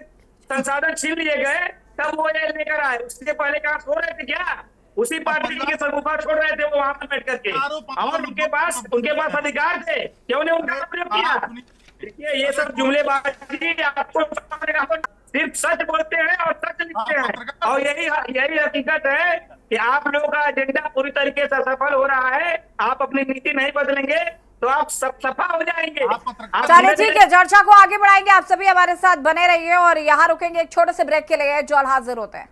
संसाधन छीन लिए गए तब वो ये लेकर आए। उसके पहले कहाँ सो रहे थे क्या? उसी पार्टी के सरगुफा छोड़ रहे थे वो वहां पर बैठ करके, और उनके पास अधिकार थे, क्यों ने उनका प्रयोग किया? देखिए ये सब जुमलेबाजी, आपको सिर्फ सच बोलते हैं और सच लिखते हैं, और यही हकीकत है कि आप लोगों का एजेंडा पूरी तरीके से सफल हो रहा है। आप अपनी नीति नहीं बदलेंगे तो आप सब सफा हो जाएंगे। चलिए ठीक है, चर्चा को आगे बढ़ाएंगे। आप सभी हमारे साथ बने रहिए और यहाँ रुकेंगे एक छोटे से ब्रेक के लिए। जल्द हाजिर होते हैं।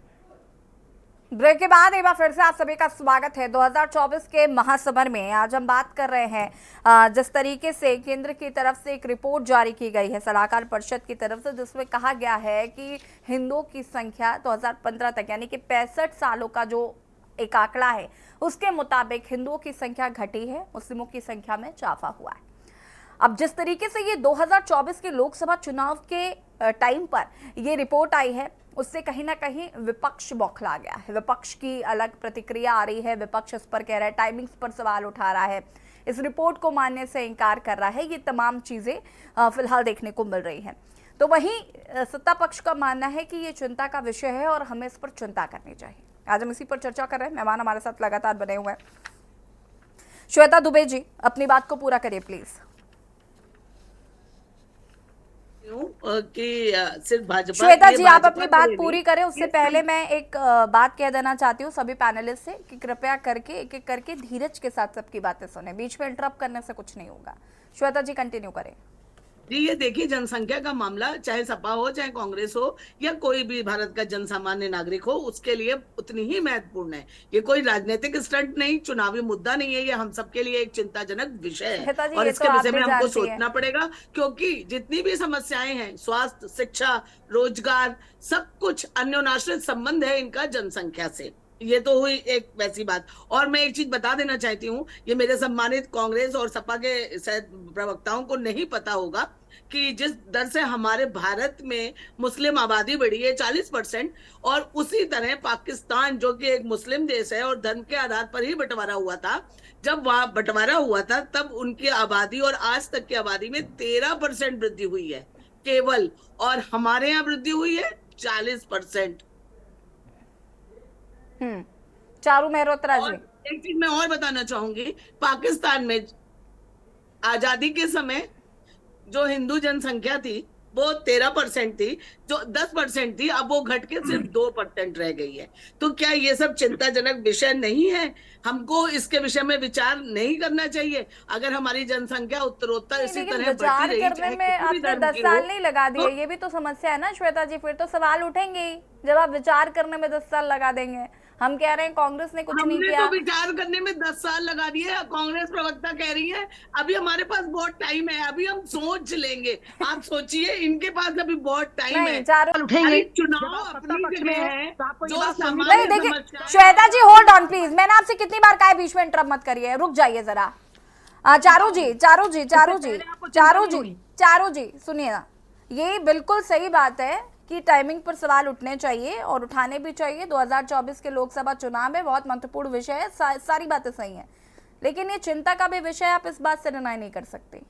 ब्रेक के बाद एक बार फिर से आप सभी का स्वागत है 2024 के महासमर में। आज हम बात कर रहे हैं जिस तरीके से केंद्र की तरफ से एक रिपोर्ट जारी की गई है सलाहकार परिषद की तरफ से, जिसमें कहा गया है कि हिंदुओं की संख्या 2015 तक यानी कि 65 सालों का जो एक आंकड़ा है उसके मुताबिक हिंदुओं की संख्या घटी है, मुस्लिमों की संख्या में इजाफा हुआ है। अब जिस तरीके से ये 2024 के लोकसभा चुनाव के टाइम पर ये रिपोर्ट आई है, उससे कहीं ना कहीं विपक्ष बौखला गया है। विपक्ष की अलग प्रतिक्रिया आ रही है। विपक्ष इस पर कह रहा है, टाइमिंग्स पर सवाल उठा रहा है, इस रिपोर्ट को मानने से इनकार कर रहा है। ये तमाम चीजें फिलहाल देखने को मिल रही हैं। तो वहीं सत्ता पक्ष का मानना है कि ये चिंता का विषय है और हमें इस पर चिंता करनी चाहिए। आज हम इसी पर चर्चा कर रहे हैं। मेहमान हमारे साथ लगातार बने हुए हैं। श्वेता दुबे जी, अपनी बात को पूरा करिए प्लीज। कि सिर्फ भाजपा, श्वेता जी आप अपनी बात पूरी करें, उससे पहले मैं एक बात कह देना चाहती हूँ सभी पैनलिस्ट से कि कृपया करके एक एक करके धीरज के साथ सबकी बातें सुने, बीच में इंटरप्ट करने से कुछ नहीं होगा। श्वेता जी कंटिन्यू करें। जी ये देखिए, जनसंख्या का मामला चाहे सपा हो चाहे कांग्रेस हो या कोई भी भारत का जनसामान्य नागरिक हो, उसके लिए उतनी ही महत्वपूर्ण है। ये कोई राजनीतिक स्टंट नहीं, चुनावी मुद्दा नहीं है, ये हम सबके लिए एक चिंताजनक विषय है और इसके विषय में हमको सोचना पड़ेगा, क्योंकि जितनी भी समस्याएं हैं, स्वास्थ्य, शिक्षा, रोजगार, सब कुछ अन्योन्याश्रित संबंध है इनका जनसंख्या से। ये तो हुई एक वैसी बात। और मैं एक चीज बता देना चाहती हूँ, ये मेरे सम्मानित कांग्रेस और सपा के शायद प्रवक्ताओं को नहीं पता होगा कि जिस दर से हमारे भारत में मुस्लिम आबादी बढ़ी है 40%, और उसी तरह पाकिस्तान जो कि एक मुस्लिम देश है और धर्म के आधार पर ही बंटवारा हुआ था, जब वहां बंटवारा हुआ था तब उनकी आबादी और आज तक की आबादी में 13% वृद्धि हुई है केवल, और हमारे यहाँ वृद्धि हुई है 40%। चारू मेहरोत्रा जी, एक चीज मैं और बताना चाहूंगी, पाकिस्तान में आजादी के समय जो हिंदू जनसंख्या थी वो 13% थी, जो 10% थी, अब वो घट के सिर्फ 2% रह गई है। तो क्या ये सब चिंताजनक विषय नहीं है? हमको इसके विषय में विचार नहीं करना चाहिए? अगर हमारी जनसंख्या उत्तरोत्तर इसी तरह विचार करने में आपने 10 साल नहीं लगा दिए, ये भी तो समस्या है ना श्वेता जी। फिर तो सवाल उठेंगे ही जब आप विचार करने में 10 साल लगा देंगे। हम कह रहे हैं कांग्रेस ने कुछ नहीं हमने किया। तो विचार करने में 10 साल लगा दिए। कांग्रेस प्रवक्ता कह रही है अभी हमारे पास बहुत टाइम है, अभी हम सोच लेंगे। आप सोचिए, इनके पास अभी बहुत टाइम नहीं है। चारों उठेंगे अरे जब चुनाव आप सत्ता अपनी पक्ष जगह में है, हैं, तो आपको ये जो बात सुननी नहीं, सामान्य देखिए समस्याएं श्वेता जी होल्ड ऑन प्लीज, मैंने आपसे कितनी बार कहा है बीच में इंटरप्ट मत करिए, रुक जाइए जरा। चारू जी सुनिए ना, ये बिल्कुल सही बात है कि टाइमिंग पर सवाल उठने चाहिए और उठाने भी चाहिए। 2024 के लोकसभा चुनाव में बहुत महत्वपूर्ण विषय है, सारी बातें सही हैं, लेकिन ये चिंता का भी विषय, आप इस बात से डिनाई नहीं कर सकते।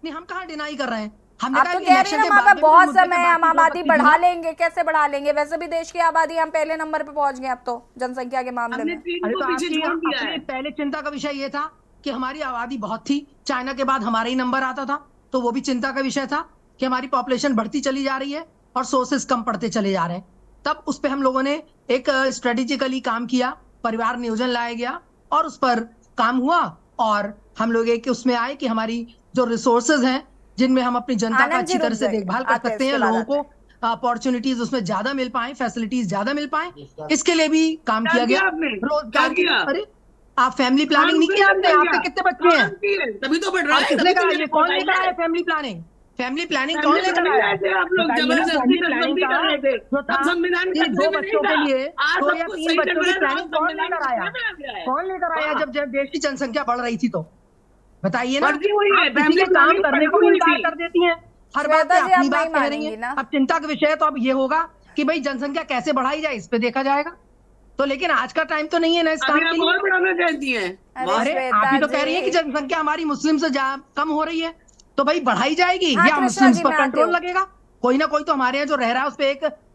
नहीं, हम कहाँ डिनाई कर रहे हैं। हमने आप कहा तो कि कह रही इलेक्शन हैं के हमारे बाद पास भी बहुत मुद्दे पे समय है, हम बातचीत हो आबादी सकती थी बढ़ा ना। लेंगे, कैसे बढ़ा लेंगे, वैसे भी देश की आबादी हम पहले नंबर पे पहुंच गए अब तो जनसंख्या के मामले हमने में। चीन अरे को तो पीछे आपकी छोड़ दिया अपनी है। पहले चिंता का विषय ये था कि हमारी आबादी बहुत थी, चाइना के बाद हमारा ही नंबर आता था, तो वो भी चिंता का विषय था कि हमारी पॉपुलेशन बढ़ती चली जा रही है और सोर्सेस कम पड़ते चले जा रहे हैं। तब उस पर हम लोगों ने एक स्ट्रेटेजिकली काम किया, परिवार नियोजन लाया गया और उस पर काम हुआ और हम लोग एक उसमें आए कि हमारी जो रिसोर्सेज हैं जिनमें हम अपनी जनता का आनंद जी अच्छी तरह रुक से जाइए, देखभाल कर आते हैं, सकते हैं, इसके बाद लोगों आते को अपॉर्चुनिटीज उसमें ज्यादा मिल पाए, फैसिलिटीज ज्यादा मिल पाए, इसके लिए भी काम क्या किया किया गया। आपने? रोजगार क्या की, किया? अरे आप फैमिली प्लानिंग नहीं काम किया आपने? किया? आपके कितने बच्चे हैं? काम किए, तभी तो बढ़ रहा और है। किसने तभी तो करा ये ये? कौन रिपोर्ट लेकर आई आया है। Family planning? फैमिली प्लानिंग कौन फैमिली लेकर प्लानिंग आया? आए थे आप लोग, बताइए ना, जबरदस्ती फैमिली प्लानिंग नसबंदी का कर रहे थे। जो था तब संविधान कि खतरे 2 में नहीं बच्चों था। के लिए आज 2 सब या कुछ 3 सही बच्चों चल की रहा है, प्लानिंग आज कौन संविधान लेकर आया? खतरे में आ गया है। कौन लेकर आया वाह। जब देश की जनसंख्या बढ़ रही थी? तो बताइए ना, फर्जी हुई है, आप किसी फैमिली के काम प्लानिंग करने फर्जी को हुई इनकार थी। कर देती हैं। हर बात श्वेता पे जी अपनी आप बात नहीं कह रही मानेंगी हैं। ना। अब चिंता का विषय है तो अब ये होगा कि भाई जनसंख्या कैसे बढ़ाई जाए, इस पे देखा जाएगा। तो लेकिन आज का टाइम तो नहीं है ना इस अभी काम आप के लिए। और बढ़ाना चाहती हैं। अरे वाह। अरे श्वेता आप ही तो कह रही है कि जी। जनसंख्या हमारी मुस्लिम से कम हो रही है, तो भाई बढ़ाई जाएगी हाँ, या कृष्णा मुस्लिम्स जी, पर मैं आती कंट्रोल हूँ। लगेगा? कोई ना कोई तो हमारे यहाँ जो रह रहा है उस पे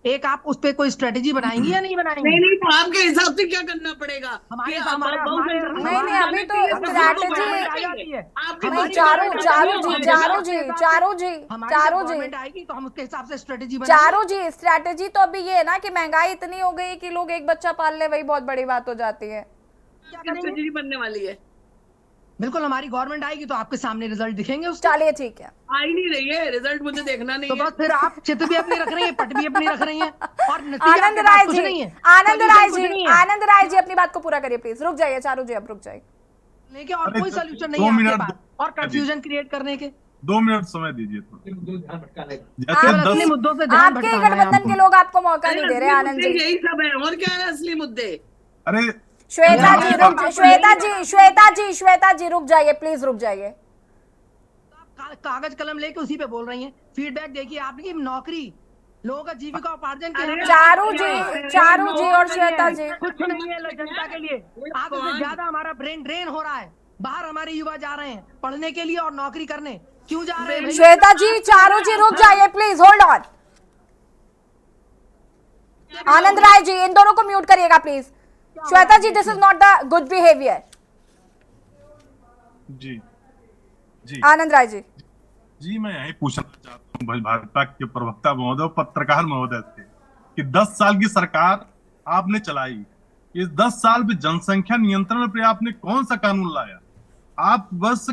एक आप उस पे कोई स्ट्रेटेजी बनाएंगी या नहीं बनाएंगी? नहीं, तो आपके हिसाब से क्या करना पड़ेगा? हमारे कि साथ अब बहुसंख्या नहीं, नहीं, अभी तो के लिए स्ट्रैटेजी- गवर्नमेंट आ आई जाती है। आपके नहीं, बच्चे चारों का चारों बेटा जी नहीं चारों होगा। जी चारों जी हमारी चारों जी गवर्नमेंट आएगी तो हम उसके हिसाब से स्ट्रेटेजी बनाएंगे। चारों जी स्ट्रैटेजी तो अभी ये है ना कि महंगाई इतनी हो गई कि लोग एक बच्चा पाल ले, वही बहुत बड़ी बात हो जाती है। क्या क्या करेंगे? स्ट्रेटजी बनने वाली है? बिल्कुल, हमारी गवर्नमेंट आएगी तो आपके सामने रिजल्ट दिखेंगे उसके। चलिए ठीक है। आ ही नहीं रही है, रिजल्ट मुझे देखना नहीं तो है। बस फिर आप चित भी अपनी रख रही हैं, पट भी अपनी रख रही हैं और नतीजा आनंद आपके पास राय कुछ जी, नहीं है। आनंद Solution राय कुछ जी, नहीं है। आनंद राय जी अपनी बात को पूरा करिए प्लीज। रुक जाइए चारों जी, अब रुक जाइए। लेकिन और अरे कोई तो सोल्यूशन 2 नहीं है आपके मिनट पास और कंफ्यूजन क्रिएट करने के। 2 मिनट समय दीजिए थोड़ा। जैसे केवल असली 10 मुद्दों से ध्यान आपके ही भटकाना है गठबंधन आपको। के लोग आपको मौका अरे नहीं दे रहे असली आनंद मुद्दे जी। यही सब है, और क्या है असली मुद्दे? अरे श्वेता यहाँ जी पे रुक, श्वेता जी रुक जाइए प्लीज, रुक जाइए। कागज कलम लेके उसी पे बोल रही हैं। फीडबैक देखिए आपकी, नौकरी लोगों का जीविका उपार्जन के अरे लिए चारू जी और श्वेता जी, कुछ नहीं है जनता के लिए। आधे से ज्यादा हमारा ब्रेन ड्रेन हो रहा है। बाहर हमारे युवा जा रहे हैं पढ़ने के लिए और नौकरी करने। क्यों जा रहे हैं भाई? श्वेता जी, चारू जी रुक जाइए please, hold on. Anand Rai ji, इन दोनों को म्यूट करिएगा please. Shweta ji, this is not the good behaviour. जी जी आनंद राय जी, जी, मैं यही पूछना चाहता हूँ भाजपा के प्रवक्ता महोदय, पत्रकार महोदय से कि 10 साल की सरकार आपने चलाई, इस 10 साल में जनसंख्या नियंत्रण पे आपने कौन सा कानून लाया? आप बस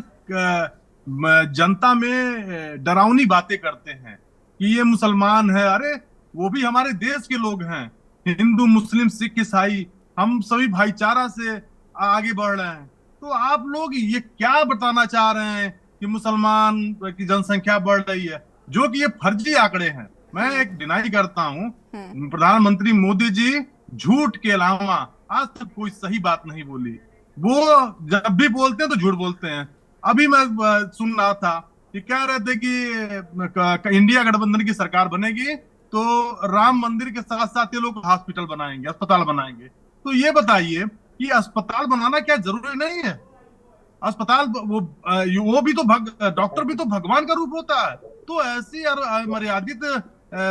जनता में डरावनी बातें करते हैं कि ये मुसलमान है। अरे वो भी हमारे देश के लोग हैं, हिंदू मुस्लिम सिख ईसाई, हम सभी भाईचारा से आगे बढ़ रहे हैं। तो आप लोग ये क्या बताना चाह रहे हैं कि मुसलमान की जनसंख्या बढ़ रही है, जो कि ये फर्जी आंकड़े हैं। मैं एक डिनाई करता हूँ, प्रधानमंत्री मोदी जी झूठ के अलावा आज तक कोई सही बात नहीं बोली। वो जब भी बोलते हैं तो झूठ बोलते हैं। अभी मैं सुन रहा था कि कह रहे थे कि इंडिया गठबंधन की सरकार बनेगी तो राम मंदिर के साथ साथ ये लोग हॉस्पिटल बनाएंगे, अस्पताल बनाएंगे। तो ये बताइए कि अस्पताल बनाना क्या जरूरी नहीं है? अस्पताल वो भी तो डॉक्टर भी तो भगवान का रूप होता है। तो ऐसी मर्यादित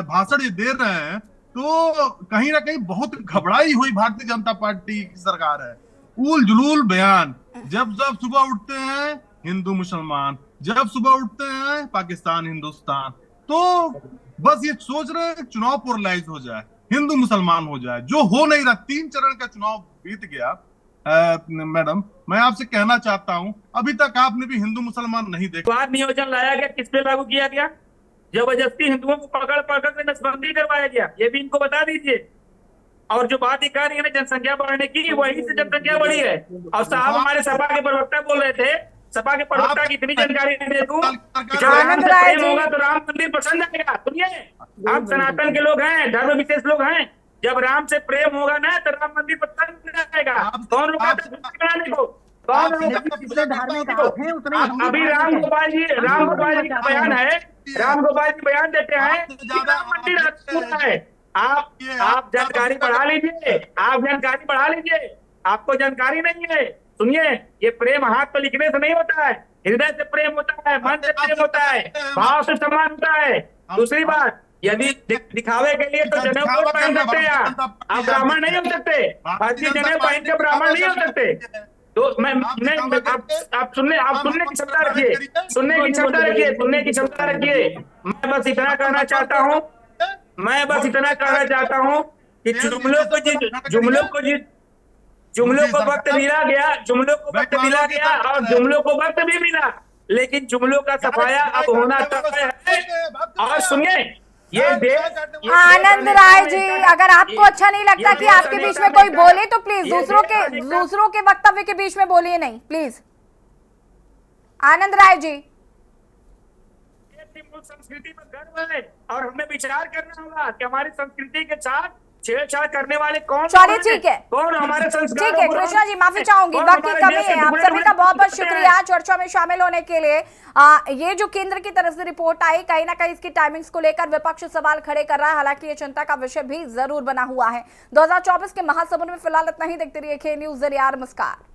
भाषण ये दे रहे हैं तो कहीं ना कहीं बहुत घबराई हुई भारतीय जनता पार्टी की सरकार है। उल जुलूल बयान, जब सुबह उठते हैं हिंदू मुसलमान, जब सुबह उठते हैं पाकिस्तान हिंदुस्तान। तो बस ये सोच रहे हैं चुनाव पोलराइज हो जाए, हिंदू मुसलमान हो जाए, जो हो नहीं रहा। 3 चरण का चुनाव बीत गया। मैडम, मैं आपसे कहना चाहता हूं, अभी तक आपने भी हिंदू मुसलमान नहीं देखा। परिवार नियोजन लाया गया, किस पे लागू किया गया? जबरदस्ती हिंदुओं को पकड़ पकड़ के नसबंदी करवाया गया, ये भी इनको बता दीजिए। और जो बात ये कह रही है ना जनसंख्या बढ़ने की, वही से जनसंख्या बढ़ी है। और साहब हमारे सपा के प्रवक्ता बोल रहे थे, सपा के प्रवक्ता की इतनी जानकारी दे दूं कि जब राम आनंद से राय प्रेम जी। होगा तो राम मंदिर पसंद आएगा। सुनिए, आप सनातन के लोग हैं, धर्म विशेष लोग हैं, जब राम से प्रेम होगा ना तो राम मंदिर पसंद आएगा। कौन रोका था बनाने को? कौन रोका? जितने धार्मिक आप हैं उतने हम भी अभी धार्मिक हैं। राम गोपाल जी का बयान है, राम गोपाल जी बयान देते हैं कि राम मंदिर अधूरा है। आप जानकारी बढ़ा लीजिए, आप जानकारी बढ़ा लीजिए, आपको जानकारी नहीं है। सुनिए, ये प्रेम हाथ पर लिखने से नहीं होता है, हृदय से प्रेम होता है, मन से प्रेम होता है, भाव से सम्मान होता है। दूसरी बात, यदि दिखावे के लिए तो जनेऊ कोट पहन सकते हैं आप ब्राह्मण नहीं हो सकते। भारतीय जनेऊ पहन के ब्राह्मण नहीं हो सकते। तो आप सुनने की क्षमता रखिए, सुनने की क्षमता रखिए, सुनने की क्षमता रखिए। मैं बस इतना कहना चाहता हूँ कि जुमलों को वक्त मिला गया, जुमलों को वक्त मिला गया और जुमलों को वक्त भी मिला, लेकिन जुमलों का सफाया अब होना तय है। और सुनिए, ये देश आनंद राय जी, अगर आपको अच्छा नहीं लगता कि आपके बीच में कोई बोले तो प्लीज दूसरों के वक्तव्य के बीच में बोलिए नहीं, प्लीज। आनंद राय जी, संस्कृति पर गर्व है और हमें विचार करना होगा कि हमारी संस्कृति के साथ छेड़छाड़ करने वाले कौन? चलिए ठीक है, कौन हमारे संस्कार? ठीक है कृष्णा जी, माफी चाहूंगी, बाकी कमी है। आप सभी का बहुत बहुत शुक्रिया चर्चा में शामिल होने के लिए। ये जो केंद्र की तरफ से रिपोर्ट आई, कहीं ना कहीं इसकी टाइमिंग्स को लेकर विपक्ष सवाल खड़े कर रहा है, हालांकि ये चिंता का विषय भी जरूर बना हुआ है। 2024 के महासमुद्र में फिलहाल इतना ही। देखते रहिए K News। नमस्कार।